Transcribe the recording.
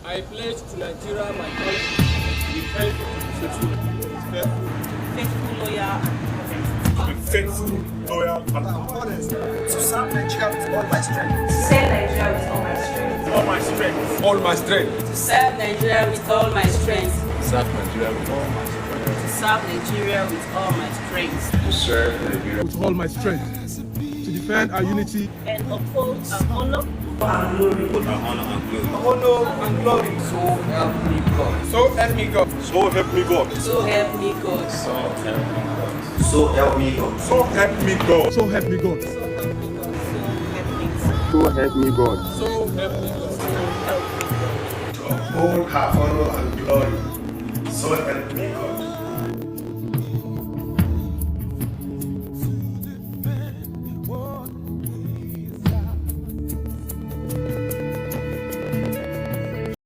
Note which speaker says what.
Speaker 1: I pledge to Nigeria my country to be faithful,
Speaker 2: loyal,
Speaker 3: faithful, loyal, and
Speaker 4: honest. To serve Nigeria with all my strength.
Speaker 2: to serve Nigeria with all my strength.
Speaker 3: all my strength.
Speaker 1: all my strength.
Speaker 2: To serve Nigeria with all my strength.
Speaker 5: Serve Nigeria with all my strength.
Speaker 2: To serve Nigeria with all my strength.
Speaker 5: To serve Nigeria
Speaker 1: With all my strength. To defend our unity.
Speaker 2: And uphold our honor and glory.
Speaker 5: with our honor and glory.
Speaker 4: Honor and glory.
Speaker 1: So help me God. So help me God.
Speaker 3: So help me God.
Speaker 2: So help me God.
Speaker 5: So help me God.
Speaker 4: So help me God.
Speaker 3: So help me God.
Speaker 1: So help me God.
Speaker 5: So help me God.
Speaker 1: So help me God.
Speaker 3: Uphold her honor and glory. So help me God.